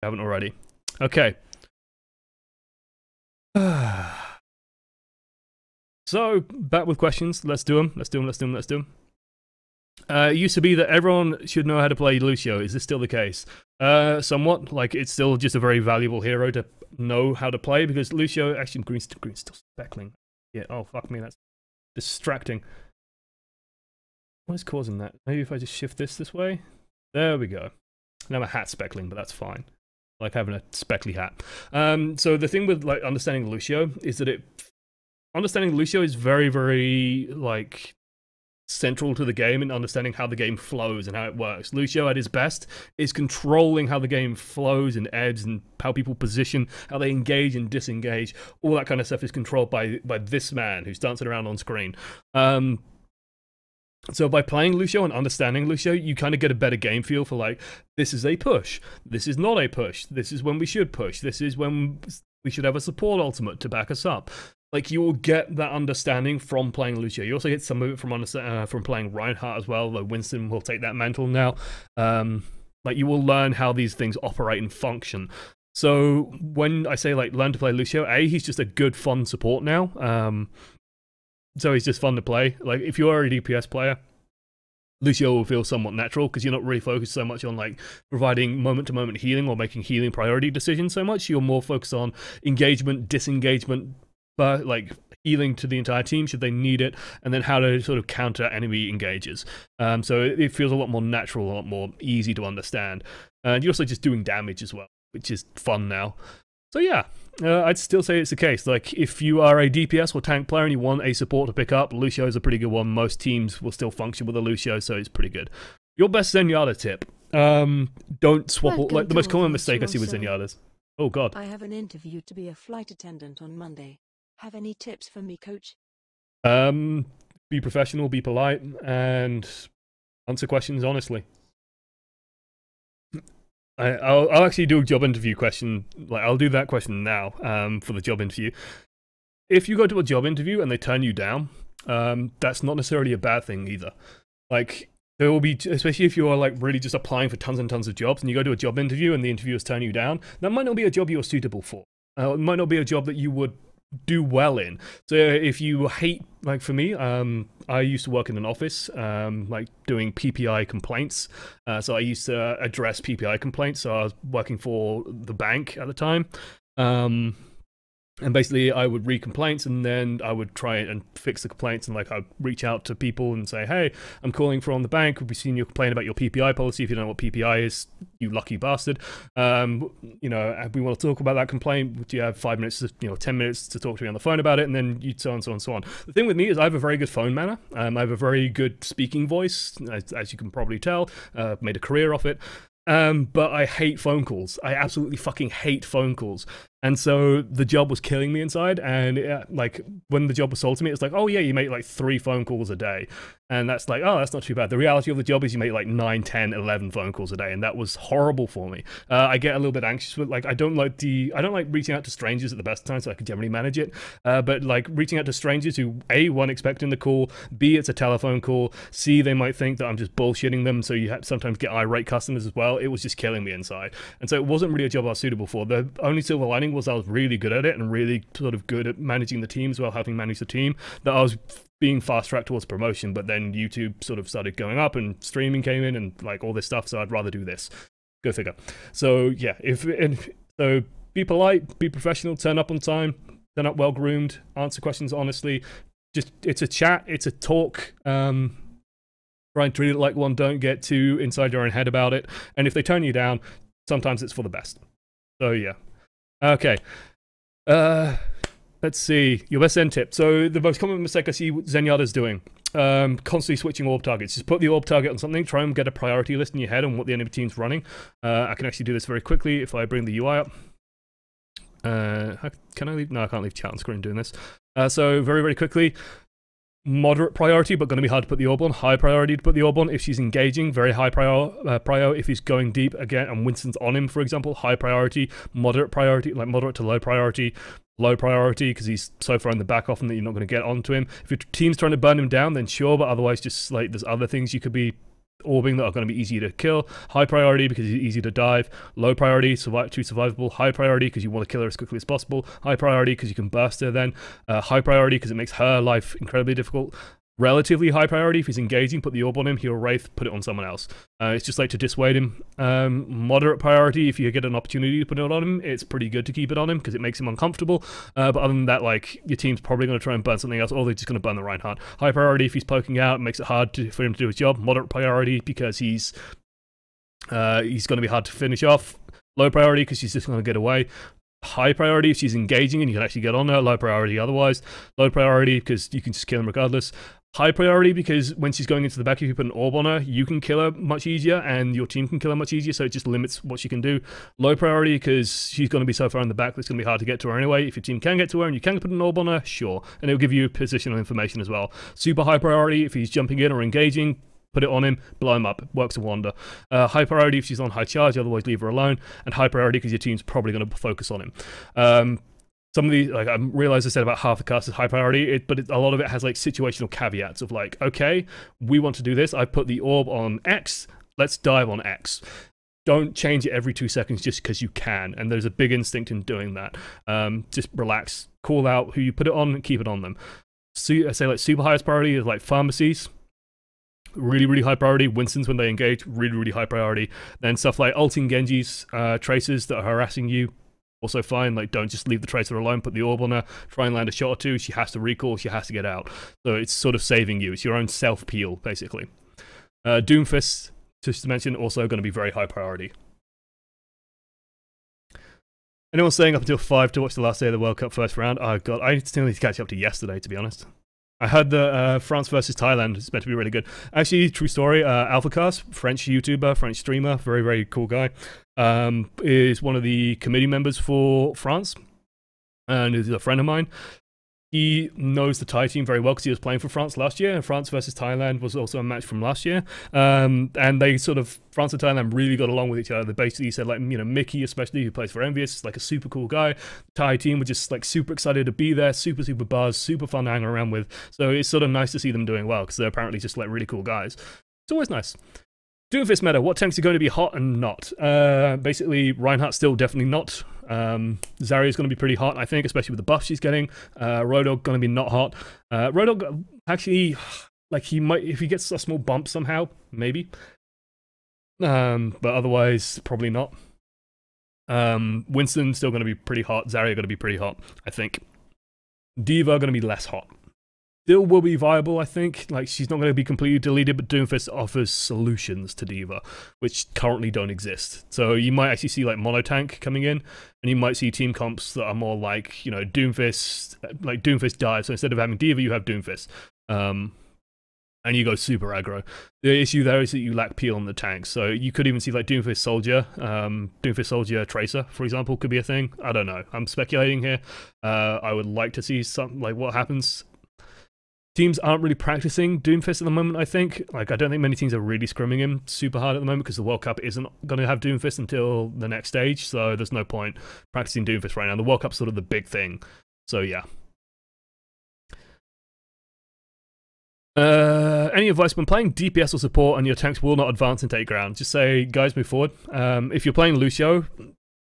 haven't already. Okay. So, back with questions. Let's do them. It used to be that everyone should know how to play Lucio. Is this still the case? Somewhat. Like, it's still just a very valuable hero to know how to play, because Lucio... Actually, green's still speckling. Yeah, oh, fuck me, that's distracting. What is causing that? Maybe if I just shift this way? There we go. Now my hat's speckling, but that's fine. Like having a speckly hat. So the thing with, like, understanding Lucio is that understanding Lucio is very, very, like, central to the game and understanding how the game flows and how it works. Lucio at his best is controlling how the game flows and ebbs and how people position, how they engage and disengage. All that kind of stuff is controlled by this man who's dancing around on screen. So by playing Lucio and understanding Lucio, you kind of get a better game feel for, like, this is a push, this is not a push, this is when we should push, this is when we should have a support ultimate to back us up. Like, you will get that understanding from playing Lucio. You also get some of it from playing Reinhardt as well, though Winston will take that mantle now. Like, you will learn how these things operate and function. So when I say, like, learn to play Lucio, he's just a good, fun support now. So he's just fun to play. Like, if you are a DPS player, Lucio will feel somewhat natural, because you're not really focused so much on, like, providing moment-to-moment healing or making healing priority decisions so much. You're more focused on engagement, disengagement, but, like, healing to the entire team should they need it, and then how to sort of counter enemy engages. So it feels a lot more natural, a lot more easy to understand. And you're also just doing damage as well, which is fun now. So yeah, I'd still say it's the case. Like, if you are a DPS or tank player and you want a support to pick up, Lucio is a pretty good one. Most teams will still function with a Lucio, so it's pretty good. Your best Zenyatta tip. Don't swap... Like, the most common mistake I see with Zenyatta's. Oh, God. I have an interview to be a flight attendant on Monday. Have any tips for me, coach? Be professional, be polite, and answer questions honestly. I'll actually do a job interview question. Like, I'll do that question now for the job interview. If you go to a job interview and they turn you down, that's not necessarily a bad thing either. Like, there will be, especially if you are, like, really just applying for tons and tons of jobs and you go to a job interview and the interviewers turn you down, that might not be a job you're suitable for. It might not be a job that you would do well in. So if you hate, like, for me, I used to work in an office, like, doing PPI complaints. So I used to address PPI complaints. So I was working for the bank at the time. And basically, I would read complaints, and then I would try and fix the complaints, and, like, I'd reach out to people and say, hey, I'm calling from the bank, we've seen you complain about your PPI policy. If you don't know what PPI is, you lucky bastard. You know, we want to talk about that complaint. Do you have 5 minutes, 10 minutes to talk to me on the phone about it? And then you so on, so on, so on. The thing with me is I have a very good phone manner. I have a very good speaking voice, as you can probably tell. I've made a career off it. But I hate phone calls. I absolutely fucking hate phone calls. And so the job was killing me inside, and like, when the job was sold to me, it's like, oh yeah, you make like 3 phone calls a day. And that's like, oh, that's not too bad. The reality of the job is you make like 9, 10, 11 phone calls a day, and that was horrible for me. I get a little bit anxious with, like, I don't like reaching out to strangers at the best time, so I can generally manage it. But like, reaching out to strangers who, A, weren't expecting the call, B, it's a telephone call, C, they might think that I'm just bullshitting them, so you sometimes get irate customers as well. It was just killing me inside. And so it wasn't really a job I was suitable for. The only silver lining was I was really good at it and really sort of good at managing the team as well, helping manage the team, that I was being fast-tracked towards promotion. But then YouTube sort of started going up and streaming came in and, like, all this stuff, so I'd rather do this. Go figure. So yeah, so be polite, be professional, turn up on time, turn up well-groomed, answer questions honestly. Just, it's a chat, it's a talk. Try and treat it like one, don't get too inside your own head about it. And if they turn you down, sometimes it's for the best. So yeah. Okay. Let's see. Your best Zen tip. So the most common mistake I see Zenyatta's doing, constantly switching orb targets. Just put the orb target on something, try and get a priority list in your head on what the enemy team's running. I can actually do this very quickly if I bring the UI up. Can I leave? No, I can't leave chat on screen doing this. So very, very quickly. Moderate priority, but going to be hard to put the orb on. High priority to put the orb on if she's engaging. Very high prio if he's going deep again and Winston's on him, for example. High priority. Moderate priority, like moderate to low priority. Low priority because he's so far in the back often that you're not going to get onto him. If your team's trying to burn him down, then sure, but otherwise just, like, there's other things you could be orbing that are going to be easy to kill. High priority because he's easy to dive. Low priority, too survivable. High priority because you want to kill her as quickly as possible. High priority because you can burst her then. High priority because it makes her life incredibly difficult. Relatively high priority if he's engaging, put the orb on him, he'll wraith, put it on someone else. It's just like to dissuade him. Moderate priority if you get an opportunity to put it on him, it's pretty good to keep it on him because it makes him uncomfortable. But other than that, like, your team's probably going to try and burn something else, or they're just going to burn the Reinhardt. High priority if he's poking out, it makes it hard for him to do his job. Moderate priority because he's going to be hard to finish off. Low priority because he's just going to get away. High priority if she's engaging and you can actually get on her. Low priority otherwise. Low priority because you can just kill him regardless. High priority because when she's going into the back, if you put an orb on her, you can kill her much easier and your team can kill her much easier, so it just limits what she can do. Low priority because she's going to be so far in the back that it's going to be hard to get to her anyway. If your team can get to her and you can put an orb on her, sure. And it'll give you positional information as well. Super high priority if he's jumping in or engaging, put it on him, blow him up. It works a wonder. High priority if she's on high charge, otherwise leave her alone. And high priority because your team's probably going to focus on him. Some of these, like, I realized I said about half the cast is high priority, but a lot of it has like situational caveats of like, okay, we want to do this. I put the orb on X. Let's dive on X. Don't change it every 2 seconds just because you can. And there's a big instinct in doing that. Just relax, call out who you put it on, and keep it on them. So I say like super highest priority is like pharmacies. Really, really high priority. Winston's when they engage, really, really high priority. Then stuff like ulting Genji's traces that are harassing you. Also fine, like, don't just leave the tracer alone, put the orb on her, try and land a shot or two, she has to recall, she has to get out. So it's sort of saving you, it's your own self-peel, basically. Doomfist, just to mention, also going to be very high priority. Anyone staying up until 5 to watch the last day of the World Cup first round? Oh god, I still need to catch up to yesterday, to be honest. I heard that France versus Thailand is meant to be really good. Actually, true story, AlphaCast, French YouTuber, French streamer, very, very cool guy, is one of the committee members for France, and is a friend of mine. He knows the Thai team very well because he was playing for France last year, and France versus Thailand was also a match from last year. And they sort of, France and Thailand really got along with each other. They basically said, like, you know, Mickey especially, who plays for Envious, is like a super cool guy. The Thai team were just like super excited to be there, super, super buzzed, super fun to hang around with. So it's sort of nice to see them doing well because they're apparently just like really cool guys. It's always nice. Doomfist meta, what tanks are going to be hot and not? Basically, Reinhardt still definitely not. Zarya's going to be pretty hot, I think, especially with the buff she's getting. Rodog going to be not hot. Rodog, actually, like, he might, if he gets a small bump somehow, maybe. But otherwise, probably not. Winston's still going to be pretty hot. Zarya going to be pretty hot, I think. Diva going to be less hot. Still will be viable, I think. Like, she's not going to be completely deleted, but Doomfist offers solutions to Diva, which currently don't exist. So you might actually see, like, Monotank coming in, and you might see team comps that are more like, you know, Doomfist, like Doomfist dive. So instead of having Diva, you have Doomfist. And you go super aggro. The issue there is that you lack peel on the tanks. So you could even see, like, Doomfist Soldier, Doomfist Soldier Tracer, for example, could be a thing. I don't know. I'm speculating here. I would like to see something like what happens. Teams aren't really practicing Doomfist at the moment, I think. Like, I don't think many teams are really scrimming him super hard at the moment because the World Cup isn't going to have Doomfist until the next stage, so there's no point practicing Doomfist right now. The World Cup's sort of the big thing, so yeah. Any advice when playing DPS or support and your tanks will not advance and take ground? Just say, guys, move forward. If you're playing Lucio,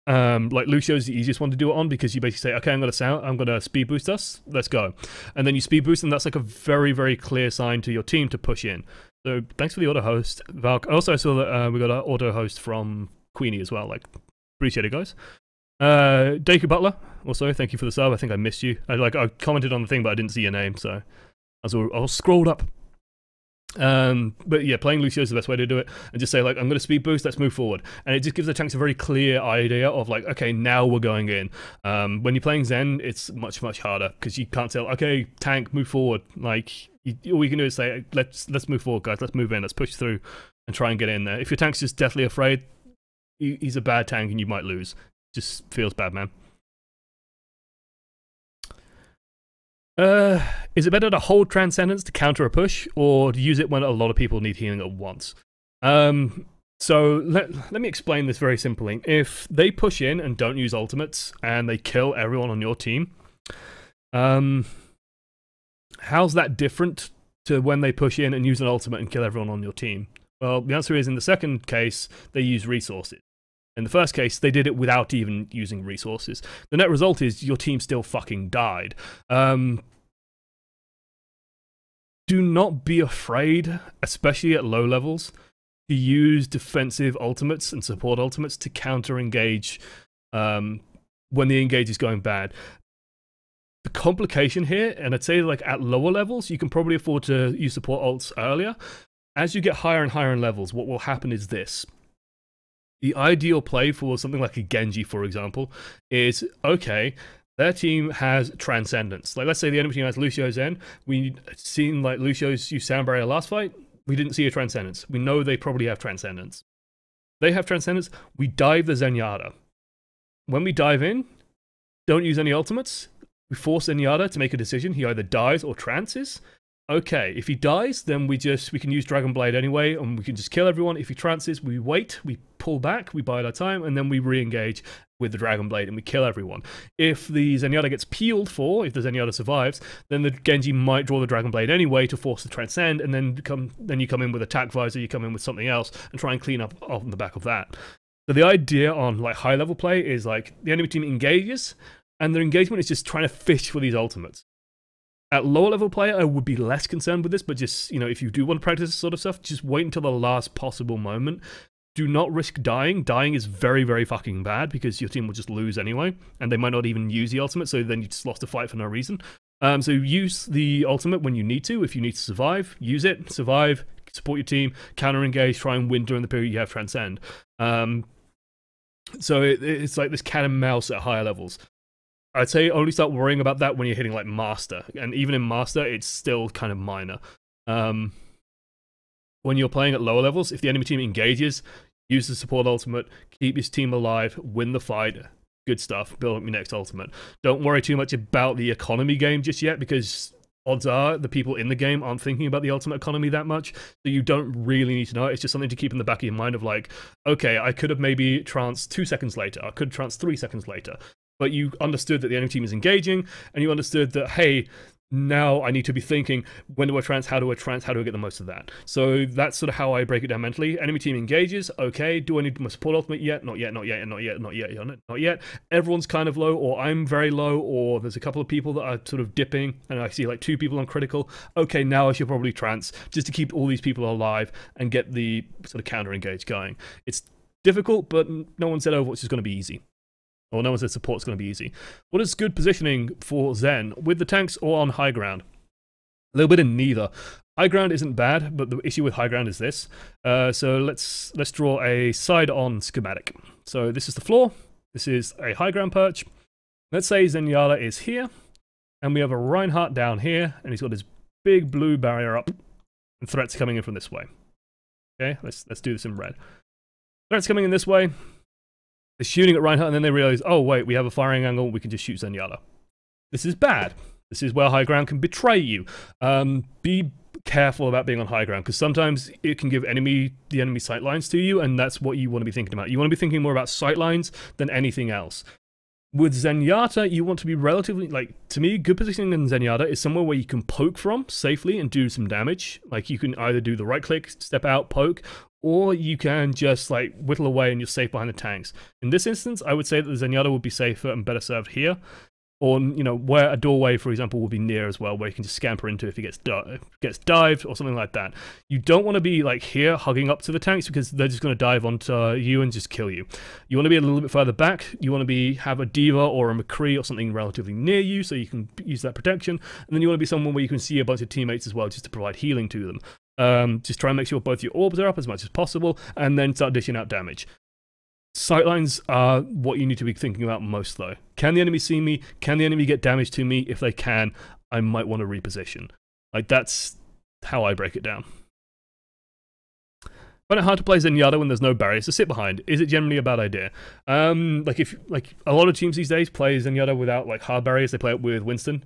like, Lucio's the easiest one to do it on because you basically say, okay, I'm gonna speed boost us, let's go. And then you speed boost, and that's like a very, very clear sign to your team to push in. So thanks for the auto host, Valk. Also, I saw that we got an auto host from Queenie as well. Like, appreciate it, guys. Deku Butler, also, thank you for the sub. I think I missed you. I commented on the thing, but I didn't see your name, so I was scrolled up. But yeah, playing Lucio is the best way to do it, and just say, like, I'm going to speed boost, let's move forward, and it just gives the tanks a very clear idea of, like, okay, now we're going in. When you're playing Zen, it's much, much harder because you can't tell, okay, tank, move forward. Like, all you can do is say, let's move forward, guys, let's move in, let's push through and try and get in there. If your tank's just deathly afraid, he's a bad tank and you might lose. Just feels bad, man. Is it better to hold Transcendence to counter a push, or to use it when a lot of people need healing at once? So let me explain this very simply. If they push in and don't use ultimates, and they kill everyone on your team, how's that different to when they push in and use an ultimate and kill everyone on your team? Well, the answer is in the second case, they use resources. In the first case, they did it without even using resources. The net result is your team still fucking died. Do not be afraid, especially at low levels, to use defensive ultimates and support ultimates to counter-engage when the engage is going bad. The complication here, and I'd say like at lower levels, you can probably afford to use support ults earlier. As you get higher and higher in levels, what will happen is this. The ideal play for something like a Genji, for example, is, okay, their team has Transcendence. Like, let's say the enemy team has Lucio Zen. We've seen, like, Lucio's use Sound Barrier last fight. We didn't see a Transcendence. We know they probably have Transcendence. They have Transcendence. We dive the Zenyatta. When we dive in, don't use any ultimates. We force Zenyatta to make a decision. He either dies or trances. Okay, if he dies, then we can use Dragon Blade anyway, and we can just kill everyone. If he trances, we wait, we pull back, we bide our time, and then we re-engage with the Dragon Blade and we kill everyone. If the Zenyatta gets peeled for, if the Zenyatta survives, then the Genji might draw the Dragon Blade anyway to force the Transcend, and then you come in with Attack Visor, you come in with something else, and try and clean up on the back of that. So the idea on like high level play is like the enemy team engages, and their engagement is just trying to fish for these ultimates. At lower level play, I would be less concerned with this, but just, you know, if you do want to practice this sort of stuff, just wait until the last possible moment. Do not risk dying. Dying is very, very fucking bad because your team will just lose anyway, and they might not even use the ultimate, so then you just lost a fight for no reason. So use the ultimate when you need to. If you need to survive, use it, survive, support your team, counter-engage, try and win during the period you have Transcend. So it's like this cat and mouse at higher levels. I'd say only start worrying about that when you're hitting like Master, and even in Master, it's still kind of minor. When you're playing at lower levels, if the enemy team engages, use the support ultimate, keep his team alive, win the fight, good stuff, build up your next ultimate. Don't worry too much about the economy game just yet, because odds are the people in the game aren't thinking about the ultimate economy that much, so you don't really need to know. It's just something to keep in the back of your mind of like, okay, I could have maybe tranced 2 seconds later, I could have tranced 3 seconds later. But you understood that the enemy team is engaging, and you understood that, hey, now I need to be thinking, when do I trance, how do I trance, how do I get the most of that? So that's sort of how I break it down mentally. Enemy team engages, okay, do I need my support ultimate yet? Not yet, not yet, not yet, not yet, not yet. Everyone's kind of low, or I'm very low, or there's a couple of people that are sort of dipping, and I see like 2 people on critical. Okay, now I should probably trance, just to keep all these people alive and get the sort of counter-engage going. It's difficult, but no one said Overwatch is going to be easy. Or no one said support's going to be easy. What is good positioning for Zen? With the tanks or on high ground? A little bit in neither. High ground isn't bad, but the issue with high ground is this. So let's draw a side-on schematic. So this is the floor. This is a high ground perch. Let's say Zenyatta is here, and we have a Reinhardt down here, and he's got his big blue barrier up, and threats coming in from this way. Okay, let's do this in red. Threats coming in this way. They're shooting at Reinhardt, and then they realize, oh wait, we have a firing angle, we can just shoot Zenyatta. This is bad. This is where high ground can betray you. Be careful about being on high ground, because sometimes it can give the enemy sightlines to you, and that's what you want to be thinking about. You want to be thinking more about sightlines than anything else. With Zenyatta, you want to be relatively, like, to me, good positioning in Zenyatta is somewhere where you can poke from safely and do some damage. Like, you can either do the right click, step out, poke, or you can just, like, whittle away and you're safe behind the tanks. In this instance, I would say that the Zenyatta would be safer and better served here. Or, you know, where a doorway, for example, will be near as well, where you can just scamper into if he gets dived or something like that. You don't want to be, like, here hugging up to the tanks, because they're just going to dive onto you and just kill you. You want to be a little bit further back. You want to have a D.Va or a McCree or something relatively near you, so you can use that protection. And then you want to be someone where you can see a bunch of teammates as well, just to provide healing to them. Just try and make sure both your orbs are up as much as possible, and then start dishing out damage. Sightlines are what you need to be thinking about most, though. Can the enemy see me? Can the enemy get damage to me? If they can, I might want to reposition. Like, that's how I break it down. Find it hard to play Zenyatta when there's no barriers to sit behind. Is it generally a bad idea? Like a lot of teams these days play Zenyatta without like hard barriers. They play it with Winston.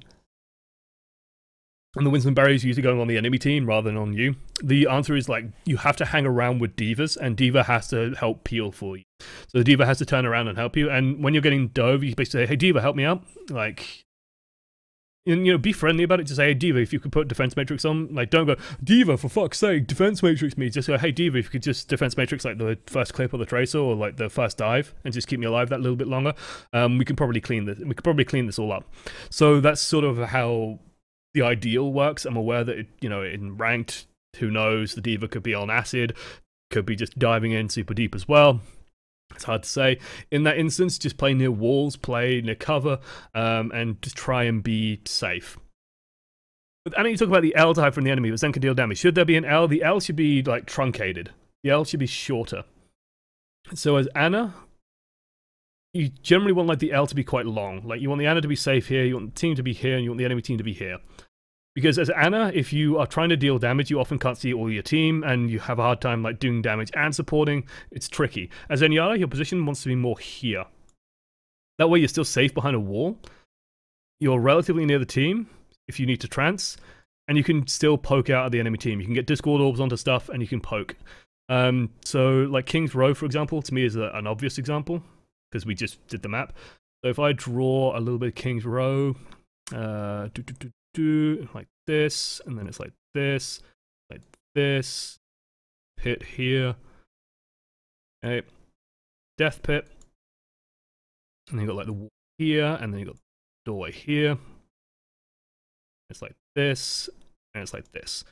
And the Winston barrier is usually going on the enemy team rather than on you. The answer is, like, you have to hang around with D.Vas, and D.Va has to help peel for you. So the D.Va has to turn around and help you, and when you're getting dove, you basically say, hey, D.Va, help me out. Like, And, be friendly about it. Just say, hey, Diva, if you could put defense matrix on, like, don't go, Diva, for fuck's sake, defense matrix me. Just go, hey, Diva, if you could just defense matrix, like, the first clip of the tracer or, like, the first dive and just keep me alive that little bit longer. We can probably clean this. We could probably clean this all up. So that's sort of how the ideal works. I'm aware that, in ranked, who knows, the Diva could be on acid, could be just diving in super deep as well. It's hard to say. In that instance, just play near walls, play near cover, and just try and be safe. But Anna, you talk about the L type from the enemy, but Zen can deal damage. Should there be an L? The L should be, like, truncated. The L should be shorter. So as Anna, you generally want, like, the L to be quite long. Like, you want the Anna to be safe here, you want the team to be here, and you want the enemy team to be here. Because as Anna, if you are trying to deal damage, you often can't see all your team, and you have a hard time like doing damage and supporting. It's tricky. As Zenyatta, your position wants to be more here. That way you're still safe behind a wall. You're relatively near the team if you need to trance, and you can still poke out at the enemy team. You can get Discord orbs onto stuff, and you can poke. So like King's Row, for example, to me is an obvious example, because we just did the map. So if I draw a little bit of King's Row, like this, and then it's like this, pit here, okay, death pit, and then you got like the wall here, and then you got the doorway here. It's like this, and it's like this.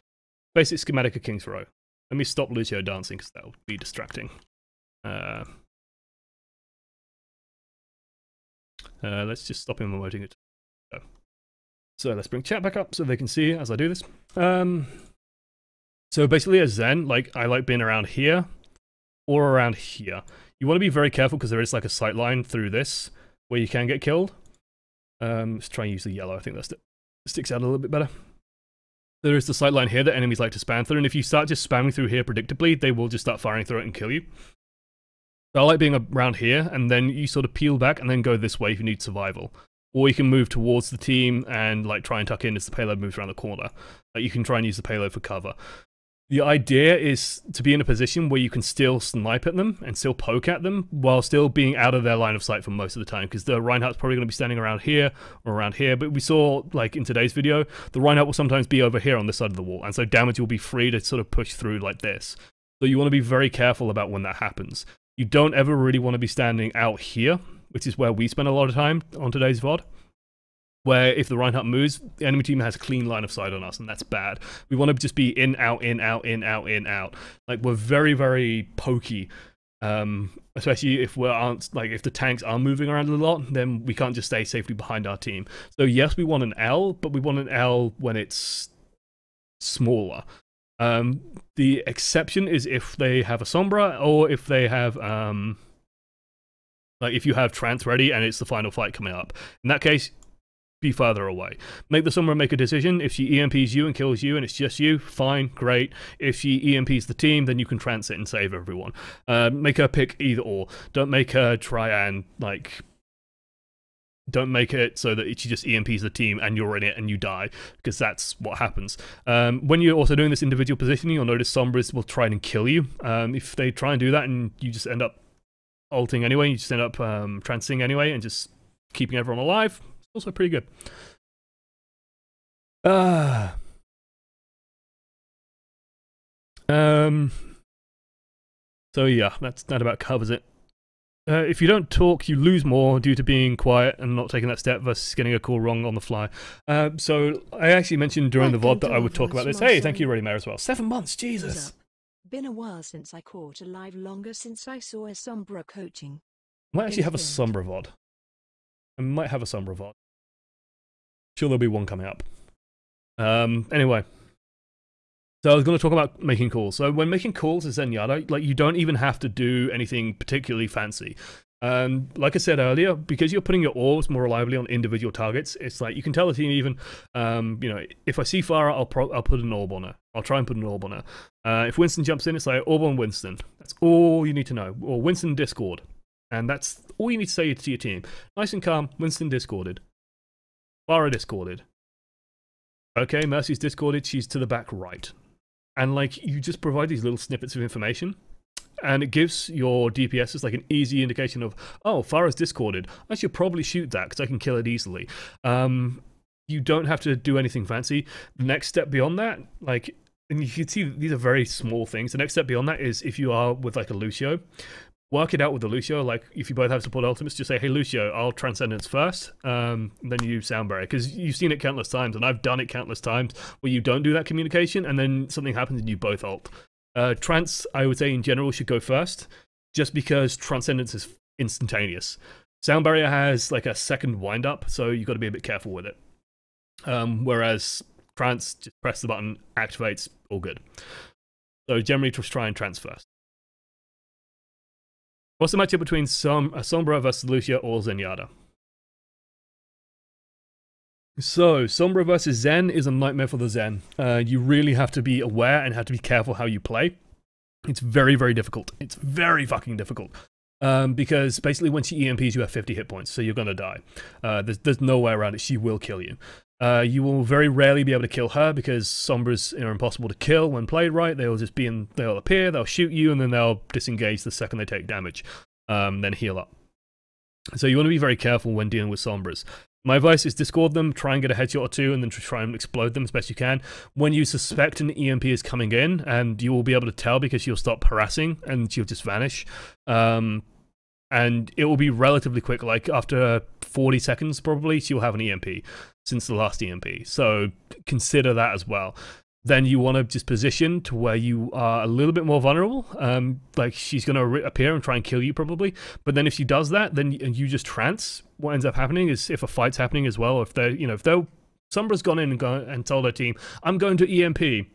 Basic schematic of King's Row. Let me stop Lucio dancing because that would be distracting. Let's just stop him emoting it. So let's bring chat back up so they can see as I do this. So basically as Zen, like I like being around here or around here. You want to be very careful because there is like a sight line through this where you can get killed. Let's try and use the yellow. I think that sticks out a little bit better. There is the sight line here that enemies like to spam through, and if you start just spamming through here predictably, they will just start firing through it and kill you. So I like being around here, and then you sort of peel back and then go this way if you need survival. Or you can move towards the team and like try and tuck in as the payload moves around the corner. Like you can try and use the payload for cover. The idea is to be in a position where you can still snipe at them and still poke at them while still being out of their line of sight for most of the time, because the Reinhardt's probably going to be standing around here or around here. But we saw, like in today's video, the Reinhardt will sometimes be over here on this side of the wall, and so damage will be free to sort of push through like this. So you want to be very careful about when that happens. You don't ever really want to be standing out here, which is where we spend a lot of time on today's VOD. Where if the Reinhardt moves, the enemy team has a clean line of sight on us, and that's bad. We want to just be in, out, in, out, in, out, in, out. Like, we're very, very pokey. Especially if if the tanks are moving around a lot, then we can't just stay safely behind our team. So yes, we want an L, but we want an L when it's smaller. The exception is if they have a Sombra, or if they have, like if you have Trance ready and it's the final fight coming up. In that case, be further away. Make the Sombra make a decision. If she EMPs you and kills you and it's just you, fine, great. If she EMPs the team, then you can trance it and save everyone. Make her pick either or. Don't make her try and, like, don't make it so that she just EMPs the team and you're in it and you die, because that's what happens. When you're also doing this individual positioning, you'll notice Sombras will try and kill you. If they try and do that and you just end up ulting anyway, you just end up trancing anyway and just keeping everyone alive, also pretty good. So yeah, that about covers it. If you don't talk, you lose more due to being quiet and not taking that step versus getting a call wrong on the fly. So I actually mentioned during the VOD that I would talk about this. Hey, thank you, Ready Mayor, as well. 7 months, Jesus. Been a while since I caught a live, longer since I saw a Sombra coaching. Might actually have a Sombra VOD. I might have a Sombra VOD. Sure, there'll be one coming up. Anyway. So I was going to talk about making calls. So when making calls as Zenyatta, like, you don't even have to do anything particularly fancy. Like I said earlier, because you're putting your orbs more reliably on individual targets, it's like you can tell the team even, you know, if I see Farah, I'll put an orb on her. I'll try and put an orb on her. If Winston jumps in, it's like orb on Winston. That's all you need to know. Or Winston Discord. And that's all you need to say to your team. Nice and calm, Winston Discorded. Farah Discorded. Okay, Mercy's Discorded, she's to the back right. And, like, you just provide these little snippets of information, and it gives your DPSs, like, an easy indication of, oh, Farah's Discorded. I should probably shoot that, because I can kill it easily. You you don't have to do anything fancy. The next step beyond that, like, and you can see these are very small things. The next step beyond that is if you are with like a Lucio, work it out with the Lucio. Like if you both have support ultimates, just say, hey Lucio, I'll Transcendence first, then you use Sound Barrier, because you've seen it countless times, and I've done it countless times where you don't do that communication, and then something happens and you both ult. Trance, I would say in general, should go first, just because Transcendence is instantaneous. Sound Barrier has like a second wind up, so you've got to be a bit careful with it. Whereas Trance, just press the button, activates, all good. So generally just try and Trance first. What's the matchup between Sombra versus Lucio or Zenyatta? So, Sombra versus Zen is a nightmare for the Zen. You really have to be aware and have to be careful how you play. It's very, very difficult. It's very fucking difficult. Because basically when she EMPs, you have 50 hit points, so you're gonna die. There's no way around it. She will kill you. You will very rarely be able to kill her because Sombras are impossible to kill when played right. They'll just be they'll appear, they'll shoot you, and then they'll disengage the second they take damage, then heal up. So you want to be very careful when dealing with Sombras. My advice is discord them, try and get a headshot or two, and then try and explode them as best you can. When you suspect an EMP is coming in, and you will be able to tell because she'll stop harassing and she'll just vanish. And it will be relatively quick, like after 40 seconds probably, she'll have an EMP since the last EMP. So consider that as well. Then you want to just position to where you are a little bit more vulnerable. Like she's going to appear and try and kill you probably. But then if she does that, then you just trance. What ends up happening is if a fight's happening as well, or if they're, Sombra's gone in and told her team, I'm going to EMP.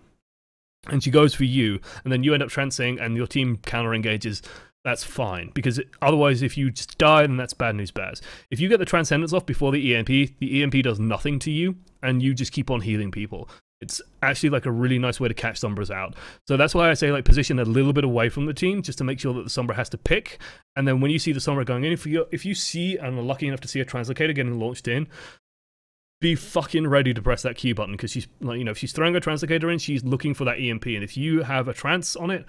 And she goes for you, and then you end up trancing and your team counter engages. That's fine, because otherwise if you just die, then that's bad news bears. If you get the Transcendence off before the EMP does nothing to you, and you just keep on healing people. It's actually like a really nice way to catch Sombras out. So that's why I say like position a little bit away from the team, just to make sure that the Sombra has to pick. And then when you see the Sombra going in, if you see and are lucky enough to see a Translocator getting launched in, be fucking ready to press that Q button, because she's like, if she's throwing a Translocator in, she's looking for that EMP, and if you have a trance on it,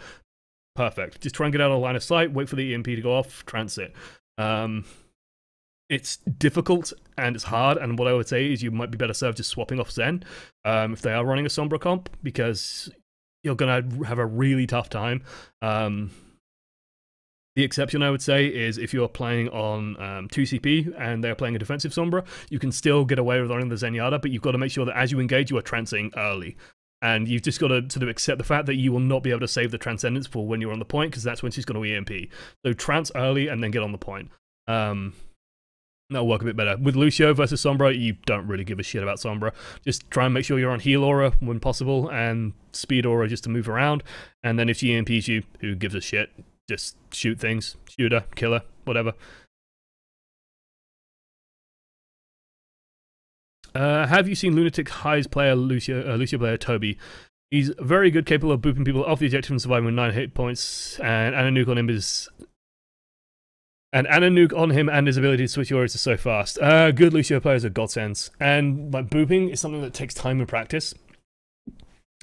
perfect. Just try and get out of line of sight, wait for the EMP to go off, trance it. It's difficult and it's hard, and what I would say is you might be better served just swapping off Zen if they are running a Sombra comp, because you're going to have a really tough time. The exception I would say is if you're playing on 2CP and they're playing a defensive Sombra, you can still get away with running the Zenyatta, but you've got to make sure that as you engage, you are trancing early. And you've just got to sort of accept the fact that you will not be able to save the Transcendence for when you're on the point, because that's when she's going to EMP. So trance early and then get on the point. That'll work a bit better. With Lucio versus Sombra, you don't really give a shit about Sombra. Just try and make sure you're on heal aura when possible, and speed aura just to move around. And then if she EMPs you, who gives a shit? Just shoot things. Shoot her, kill her, whatever. Have you seen Lunatic High's player, Lucio player Toby? He's very good, capable of booping people off the objective and surviving with 9 hit points, and Ananuke on him is... And Ananuke on him and his ability to switch auras is so fast. Good Lucio players are godsends. And like booping is something that takes time and practice.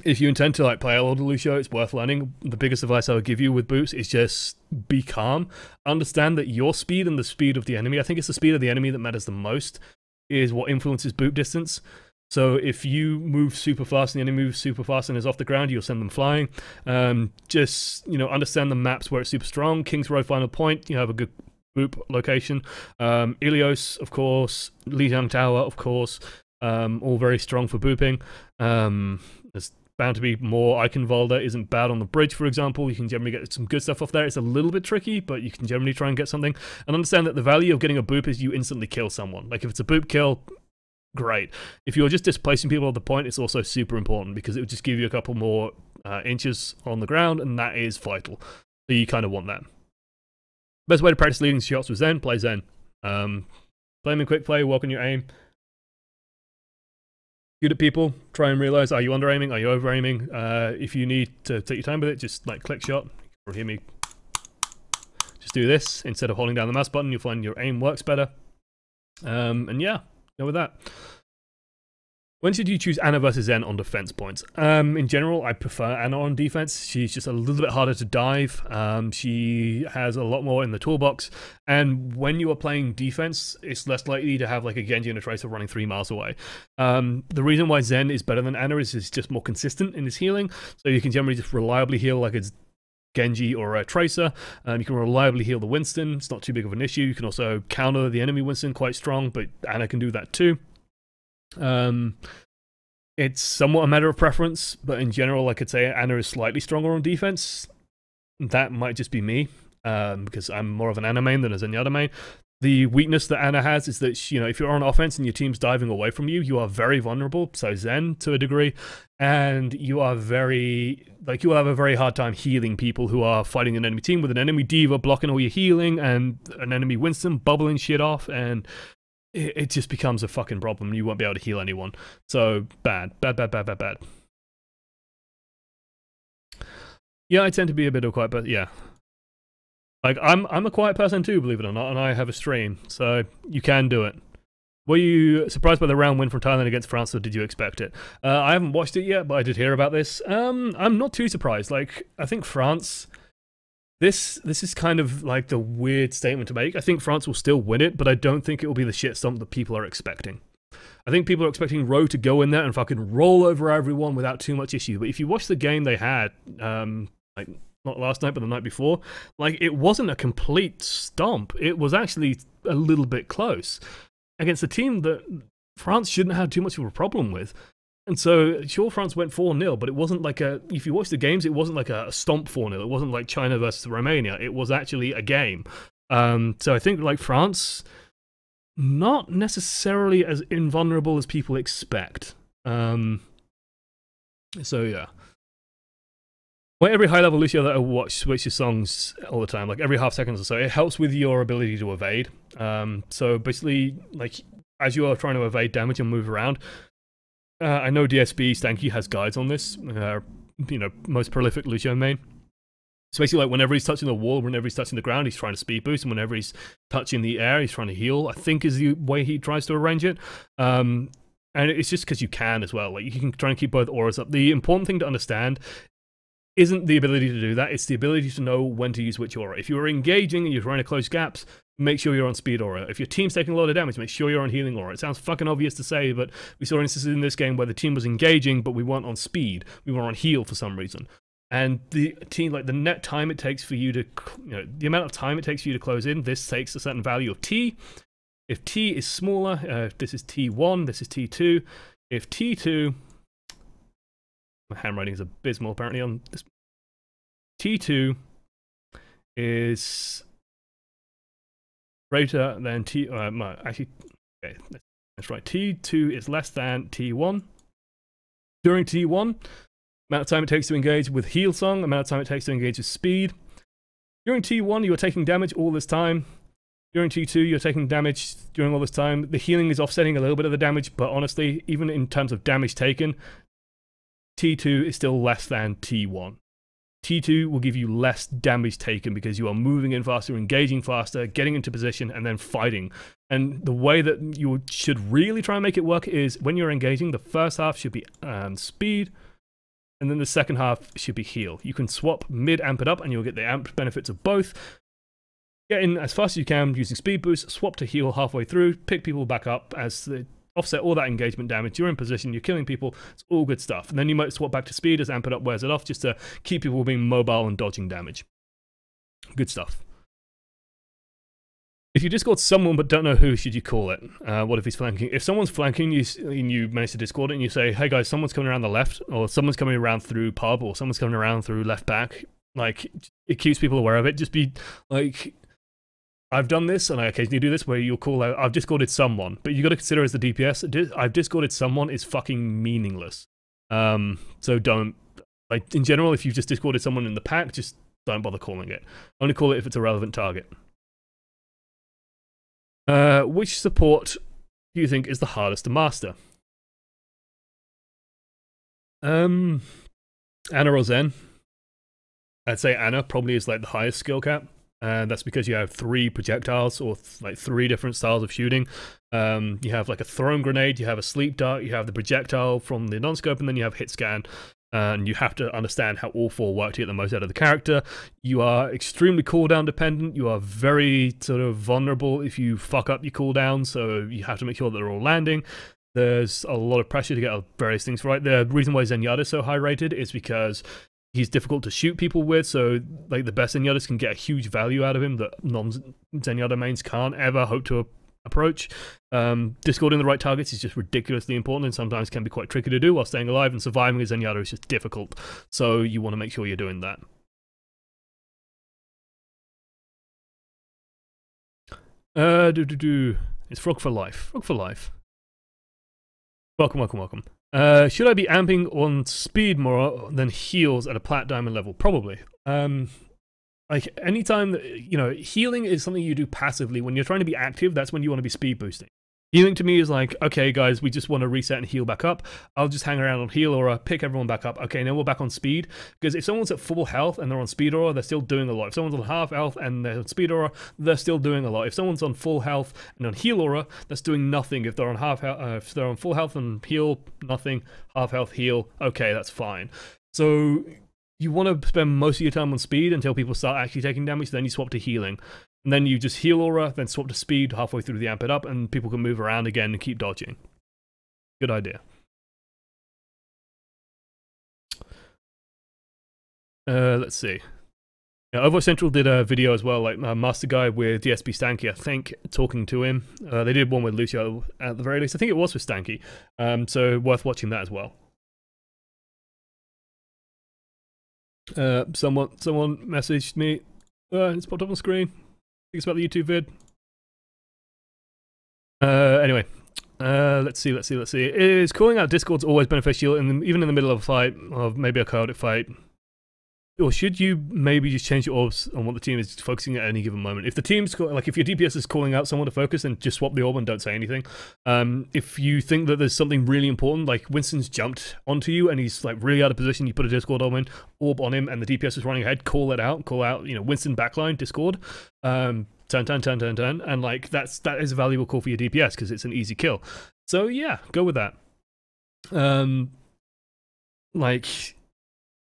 If you intend to like play a lot of Lucio, it's worth learning. The biggest advice I would give you with boots is just be calm. Understand that your speed and the speed of the enemy, I think it's the speed of the enemy that matters the most, is what influences boot distance. So if you move super fast and the enemy moves super fast and is off the ground, you'll send them flying. Just, understand the maps where it's super strong. King's Road final point, you have a good boop location. Ilios, of course. Lijiang Tower, of course. All very strong for booping. There's bound to be more. Eichenwalder isn't bad on the bridge, for example. You can generally get some good stuff off there. It's a little bit tricky, but you can generally try and get something. And understand that the value of getting a boop is you instantly kill someone. Like if it's a boop kill, great. If you're just displacing people at the point, it's also super important, because it would just give you a couple more inches on the ground, and that is vital. So you kind of want that. Best way to practice leading shots with Zen, play Zen. Play them in quick play, work on your aim. Shoot at people, try and realize, are you under aiming, are you over aiming? If you need to take your time with it, just like click shot. You'll hear me. Just do this instead of holding down the mouse button, you'll find your aim works better. And yeah, go with that. When should you choose Ana versus Zen on defense points? In general, I prefer Ana on defense. She's just a little bit harder to dive. She has a lot more in the toolbox. And when you are playing defense, it's less likely to have like a Genji and a Tracer running 3 miles away. The reason why Zen is better than Ana is he's just more consistent in his healing. So you can generally just reliably heal like it's Genji or a Tracer. You can reliably heal the Winston. It's not too big of an issue. You can also counter the enemy Winston quite strong, but Ana can do that too. It's somewhat a matter of preference, but in general, I could say Ana is slightly stronger on defense. That might just be me, because I'm more of an Ana main than a Zenyatta main. The weakness that Ana has is that, you know, if you're on offense and your team's diving away from you, you are very vulnerable, so Zen to a degree, and you are very, like, you will have a very hard time healing people who are fighting an enemy team with an enemy diva blocking all your healing and an enemy Winston bubbling shit off, and it just becomes a fucking problem. You won't be able to heal anyone. So, bad. Yeah, I tend to be a bit of a quiet person, yeah. Like, I'm a quiet person too, believe it or not, and I have a stream, so you can do it. Were you surprised by the round win from Thailand against France, or did you expect it? I haven't watched it yet, but I did hear about this. I'm not too surprised. Like, I think France... This is kind of like the weird statement to make. I think France will still win it, but I don't think it will be the shit stomp that people are expecting. I think people are expecting Rowe to go in there and fucking roll over everyone without too much issue. But if you watch the game they had, like not last night, but the night before, like it wasn't a complete stomp. It was actually a little bit close against a team that France shouldn't have too much of a problem with. And so, sure, France went 4-0, but it wasn't like a... If you watch the games, it wasn't like a stomp 4-0. It wasn't like China versus Romania. It was actually a game. So I think, like, France, not necessarily as invulnerable as people expect. So, yeah. Well, every high-level Lucio that I watch switches songs all the time, like every half second or so. It helps with your ability to evade. So, basically, like, as you are trying to evade damage and move around... I know DSB Stanky has guides on this, you know, most prolific Lucio main. So basically, like, whenever he's touching the wall, whenever he's touching the ground, he's trying to speed boost, and whenever he's touching the air, he's trying to heal, I think is the way he tries to arrange it. And it's just because you can as well. Like, you can try and keep both auras up. The important thing to understand isn't the ability to do that, it's the ability to know when to use which aura. If you're engaging and you're trying to close gaps, make sure you're on speed aura. If your team's taking a lot of damage, make sure you're on healing aura. It sounds fucking obvious to say, but we saw instances in this game where the team was engaging, but we weren't on speed. We were on heal for some reason. And the team, like the net time it takes for you to, you know, the amount of time it takes for you to close in, this takes a certain value of T. If T is smaller, this is T1, this is T2. If T2, my handwriting is abysmal apparently on this. T2 is greater than T, actually, okay, that's right. T2 is less than T1. During T1, amount of time it takes to engage with heal song, amount of time it takes to engage with speed. During T1, you are taking damage all this time. During T2, you're taking damage during all this time. The healing is offsetting a little bit of the damage, but honestly, even in terms of damage taken, T2 is still less than T1. T2 will give you less damage taken because you are moving in faster, engaging faster, getting into position, and then fighting. And the way that you should really try and make it work is when you're engaging, the first half should be speed, and then the second half should be heal. You can swap mid-amp it up, and you'll get the amp benefits of both. Get in as fast as you can using speed boost, swap to heal halfway through, pick people back up as they offset all that engagement damage. You're in position, you're killing people, it's all good stuff. And then you might swap back to speed as amp it up wears it off, just to keep people being mobile and dodging damage. Good stuff. If you discord someone but don't know who, should you call it? What if he's flanking? If someone's flanking you and you manage to discord it and you say, hey guys, someone's coming around the left, or someone's coming around through pub, or someone's coming around through left back, like, it keeps people aware of it. Just be like, I've done this, and I occasionally do this, where you'll call out, I've discorded someone, but you got to consider as the DPS, I've discorded someone is fucking meaningless. So don't, like, in general, if you've just discorded someone in the pack, just don't bother calling it. Only call it if it's a relevant target. Which support do you think is the hardest to master? Ana or Zen? I'd say Ana probably is like the highest skill cap. and that's because you have 3 projectiles, or like 3 different styles of shooting. You have like a thrown grenade, you have a sleep dart, you have the projectile from the non-scope, and then you have hit scan. And you have to understand how all 4 work to get the most out of the character. You are extremely cooldown dependent. You are very sort of vulnerable if you fuck up your cooldown, so you have to make sure that they're all landing. There's a lot of pressure to get various things right. The reason why Zenyatta is so high rated is because he's difficult to shoot people with, so like the best Zenyatas can get a huge value out of him that non-Zenyatta mains can't ever hope to approach. Discording the right targets is just ridiculously important, and sometimes can be quite tricky to do while staying alive, and surviving as Zenyatta is just difficult, so you want to make sure you're doing that. It's Frog for Life. Frog for Life. Welcome. Should I be amping on speed more than heals at a plat diamond level? Probably. Like, anytime that, you know, healing is something you do passively. When you're trying to be active, that's when you want to be speed boosting. Healing to me is like, okay guys, we just want to reset and heal back up. I'll just hang around on heal aura, pick everyone back up. Okay, now we're back on speed. Because if someone's at full health and they're on speed aura, they're still doing a lot. If someone's on half health and they're on speed aura, they're still doing a lot. If someone's on full health and on heal aura, that's doing nothing. If they're on if they're on full health and heal, nothing. Half health, heal, okay, that's fine. So you want to spend most of your time on speed until people start actually taking damage, then you swap to healing. And then you just heal aura, then swap to speed halfway through the amp it up, and people can move around again and keep dodging. Good idea. Let's see. Yeah, Overwatch Central did a video as well, like Master Guy with DSP Stanky, I think, talking to him. They did one with Lucio at the very least. I think it was with Stanky. So worth watching that as well. Someone messaged me. It's popped up on the screen. I think it's about the YouTube vid. Anyway, let's see. Is calling out Discords always beneficial, even in the middle of a fight, or maybe a chaotic fight? Or should you maybe just change your orbs on what the team is focusing at any given moment? If the team's, like, if your DPS is calling out someone to focus, then just swap the orb and don't say anything. If you think that there's something really important, like Winston's jumped onto you and he's like really out of position, you put a Discord orb on him and the DPS is running ahead, call out, you know, Winston backline, Discord, turn, and like that is a valuable call for your DPS because it's an easy kill. So yeah, go with that. Like,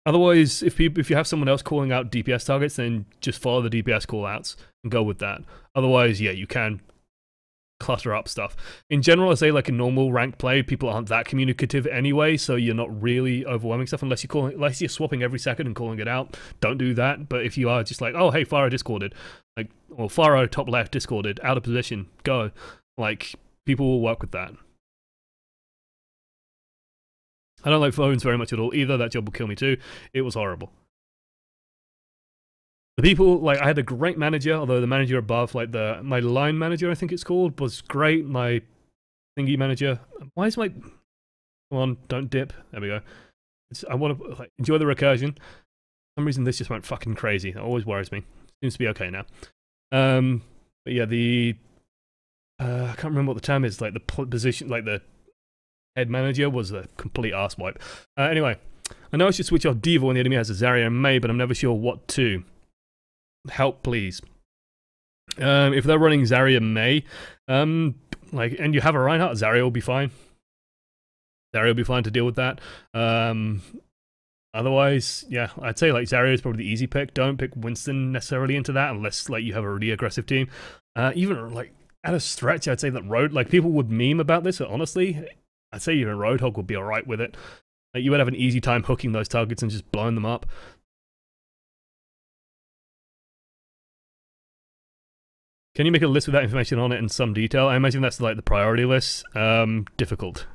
otherwise, if you have someone else calling out DPS targets, then just follow the DPS callouts and go with that. Otherwise, yeah, you can clutter up stuff. In general, I say like in normal ranked play, people aren't that communicative anyway, so you're not really overwhelming stuff unless you're swapping every second and calling it out. Don't do that. But if you are just like, oh hey, Pharaoh discorded, like, or Pharaoh top left discorded, out of position, go. Like, people will work with that. I don't like phones very much at all either. That job will kill me too. It was horrible. The people, like, I had a great manager, although the manager above, like my line manager, I think it's called, was great. My thingy manager. Why is my... Come on, don't dip. There we go. I want to, like, enjoy the recursion. For some reason this just went fucking crazy. It always worries me. Seems to be okay now. But yeah, I can't remember what the term is, like the position, like the head manager was a complete arse wipe. Anyway, I know I should switch off Diva when the enemy has a Zarya and Mei, but I'm never sure what to. Help, please. If they're running Zarya Mei, like, and you have a Reinhardt, Zarya will be fine. Zarya will be fine to deal with that. Otherwise, yeah, I'd say like Zarya is probably the easy pick. Don't pick Winston necessarily into that unless like you have a really aggressive team. Even like at a stretch, I'd say that like people would meme about this, but honestly, I'd say even Roadhog would be alright with it. Like, you would have an easy time hooking those targets and just blowing them up. Can you make a list with that information on it in some detail? I imagine that's like the priority list. Difficult.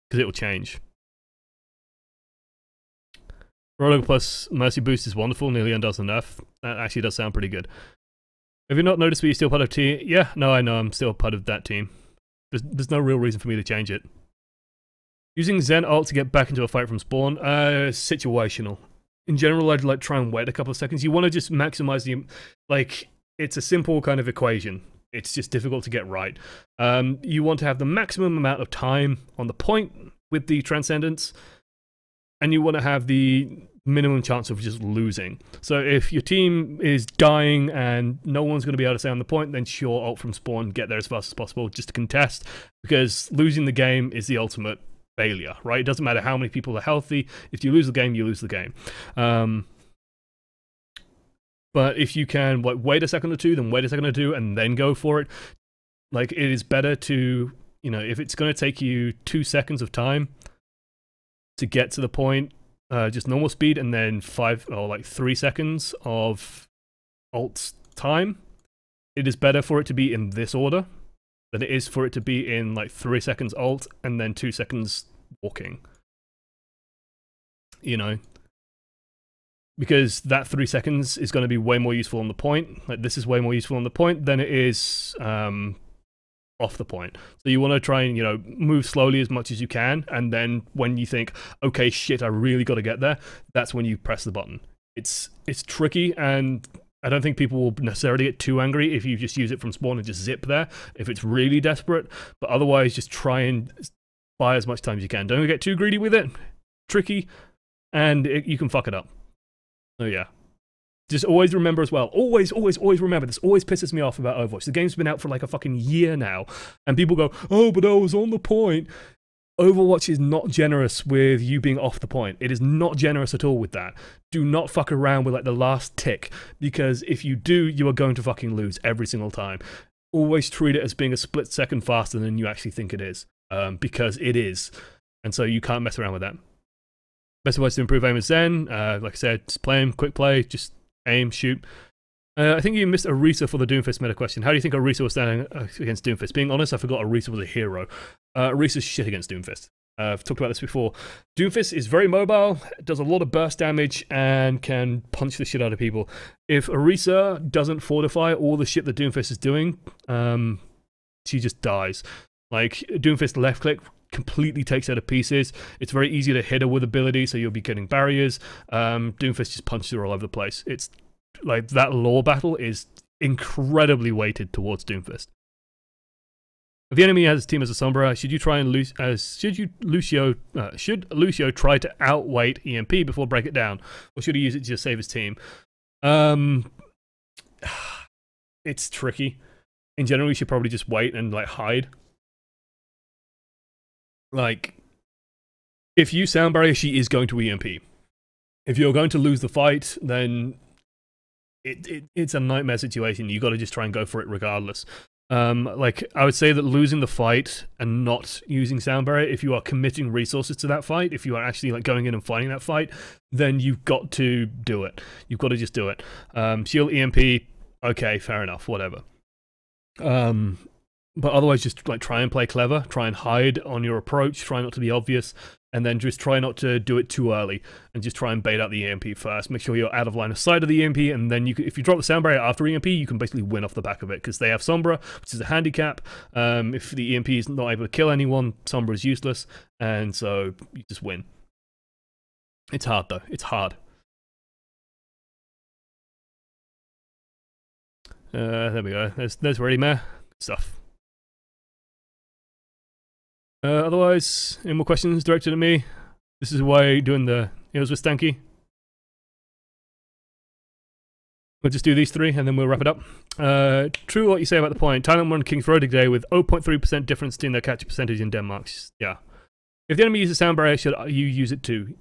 Because it will change. Roadhog plus Mercy Boost is wonderful, nearly undoes the nerf. That actually does sound pretty good. Have you not noticed that you're still part of team? Yeah, no, I know, I'm still part of that team. There's no real reason for me to change it. Using Zen ult to get back into a fight from spawn, situational. In general, I'd like try and wait a couple of seconds. You want to just maximize the, like, it's a simple kind of equation. It's just difficult to get right. You want to have the maximum amount of time on the point with the Transcendence, and you want to have the minimum chance of just losing. So if your team is dying and no one's going to be able to stay on the point, then sure, ult from spawn, get there as fast as possible just to contest, because losing the game is the ultimate failure, right? It doesn't matter how many people are healthy. If you lose the game, you lose the game. But if you can like wait a second or two, then wait a second or two, and then go for it. Like, it is better to, you know, if it's going to take you 2 seconds of time to get to the point, just normal speed, and then 5 or like 3 seconds of ult time, it is better for it to be in this order than it is for it to be in like 3 seconds ult and then 2 seconds walking. You know? Because that 3 seconds is going to be way more useful on the point. Like, this is way more useful on the point than it is off the point. So you want to try and, you know, move slowly as much as you can, and then when you think, okay, shit, I really got to get there, that's when you press the button. It's tricky, and I don't think people will necessarily get too angry if you just use it from spawn and just zip there, if it's really desperate, but otherwise just try and buy as much time as you can. Don't get too greedy with it. Tricky, and you can fuck it up. So yeah. Just always remember as well, always remember, this always pisses me off about Overwatch. The game's been out for like a fucking year now, and people go, oh, but I was on the point. Overwatch is not generous with you being off the point. It is not generous at all with that. Do not fuck around with like the last tick, because if you do, you are going to fucking lose every single time. Always treat it as being a split second faster than you actually think it is, because it is. And so you can't mess around with that. Best ways to improve aim is Zen. Like I said, just play him, quick play, just aim, shoot. I think you missed Orisa for the Doomfist meta question. How do you think Orisa was standing against Doomfist? Being honest, I forgot Orisa was a hero. Orisa's shit against Doomfist. I've talked about this before. Doomfist is very mobile, does a lot of burst damage, and can punch the shit out of people. If Orisa doesn't fortify all the shit that Doomfist is doing, she just dies. Like, Doomfist left click completely takes her to pieces. It's very easy to hit her with ability, so you'll be getting barriers. Doomfist just punches her all over the place. It's like that lore battle is incredibly weighted towards Doomfist. If the enemy has a team as a Sombra, should Lucio try to outweight EMP before break it down, or should he use it to just save his team? It's tricky. In general, you should probably just wait and like hide. Like, if you sound barrier, she is going to EMP. If you're going to lose the fight, then it's a nightmare situation. You got to just try and go for it regardless. Like, I would say that losing the fight and not using sound barrier, if you are committing resources to that fight, if you are actually like going in and fighting that fight, then you've got to do it. You've got to just do it. Shield EMP, okay, fair enough, whatever. But otherwise, just like try and play clever, try and hide on your approach, try not to be obvious, and then just try not to do it too early, and just try and bait out the EMP first. Make sure you're out of line of sight of the EMP, and then you can, if you drop the sound barrier after EMP, you can basically win off the back of it, because they have Sombra, which is a handicap. If the EMP is not able to kill anyone, Sombra is useless, and so you just win. It's hard though, it's hard. There we go, there's Ready Mare. Good stuff. Otherwise, any more questions directed at me? This is why doing the heals with Stanky. We'll just do these three and then we'll wrap it up. True what you say about the point. Thailand won King's Road today with 0.3% difference in their capture percentage in Denmark. Yeah. If the enemy uses sound barrier, should you use it too?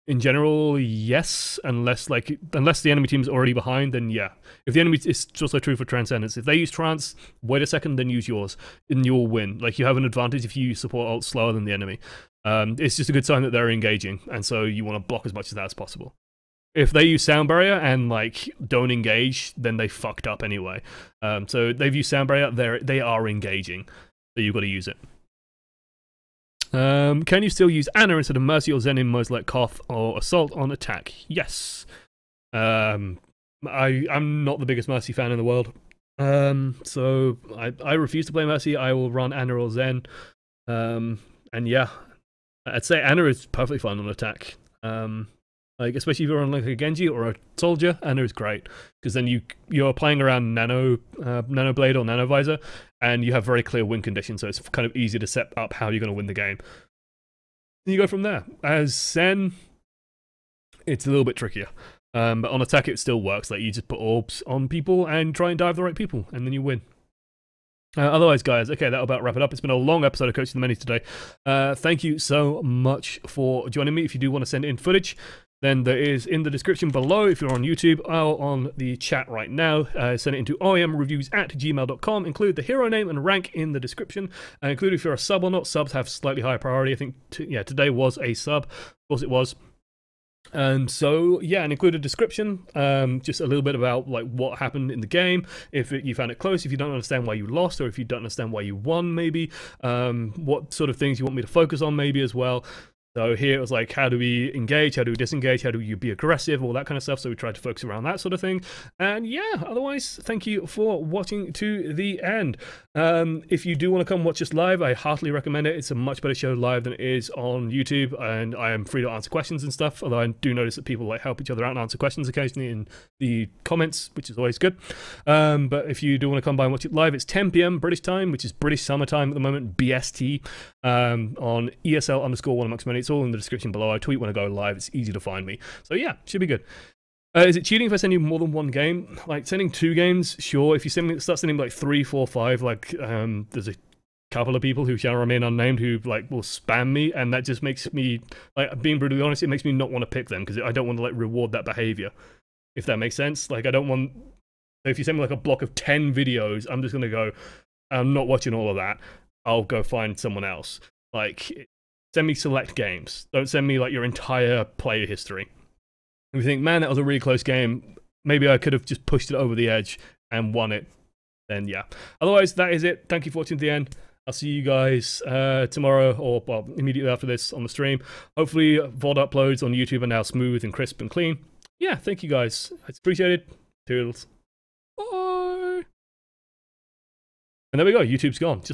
In general, yes, unless the enemy team is already behind, then yeah. If the enemy, it's also true for Transcendence. If they use Trance, wait a second, then use yours, and you'll win. Like, you have an advantage if you support ult slower than the enemy. It's just a good sign that they're engaging, and so you want to block as much of that as possible. If they use sound barrier and like don't engage, then they fucked up anyway. So they've used sound barrier, they are engaging, so you've got to use it. Can you still use Anna instead of Mercy or Zen in modes like Koth or Assault on attack? Yes. I'm not the biggest Mercy fan in the world. So I refuse to play Mercy. I will run Anna or Zen. And yeah, I'd say Anna is perfectly fine on attack. Like, especially if you're on like a Genji or a soldier, Anna is great, because then you're playing around Nano Blade or Nano Visor, and you have very clear win conditions, so it's kind of easy to set up how you're going to win the game. And you go from there. As Zen, it's a little bit trickier. But on attack, it still works. Like, you just put orbs on people and try and dive the right people, and then you win. Otherwise, guys, okay, that'll about wrap it up. It's been a long episode of Coaching the Many today. Thank you so much for joining me. If you do want to send in footage, then there is in the description below, if you're on YouTube or on the chat right now, send it into oamreviews@gmail.com. Include the hero name and rank in the description. Include if you're a sub or not. Subs have slightly higher priority. I think, today was a sub. Of course it was. And so, yeah, and include a description, just a little bit about like what happened in the game, if you found it close, if you don't understand why you lost, or if you don't understand why you won, maybe, what sort of things you want me to focus on, maybe, as well. So here it was like, how do we engage, how do we disengage, how do you be aggressive, all that kind of stuff. So we tried to focus around that sort of thing. And yeah, otherwise, thank you for watching to the end. If you do want to come watch us live, I heartily recommend it. It's a much better show live than it is on YouTube, and I am free to answer questions and stuff, although I do notice that people like help each other out and answer questions occasionally in the comments, which is always good. But if you do want to come by and watch it live, it's 10 PM British time, which is British summer time at the moment, BST, on ESL_OneAmongstMany. It's all in the description below. I tweet when I go live. It's easy to find me. So yeah, should be good. Is it cheating if I send you more than one game? Like, sending 2 games, sure. If you start sending like 3, 4, 5, like, there's a couple of people who shall remain unnamed who like will spam me, and that just makes me, like, being brutally honest, it makes me not want to pick them because I don't want to like reward that behavior, if that makes sense. Like, I don't want. So if you send me like a block of 10 videos, I'm just gonna go, I'm not watching all of that. I'll go find someone else. Like, send me select games. Don't send me like your entire player history. If you think, man, that was a really close game, maybe I could have just pushed it over the edge and won it, then yeah. Otherwise, that is it. Thank you for watching to the end. I'll see you guys tomorrow, or well, immediately after this on the stream. Hopefully, VOD uploads on YouTube are now smooth and crisp and clean. Yeah, thank you guys. It's appreciated. Toodles. Bye. And there we go. YouTube's gone. Just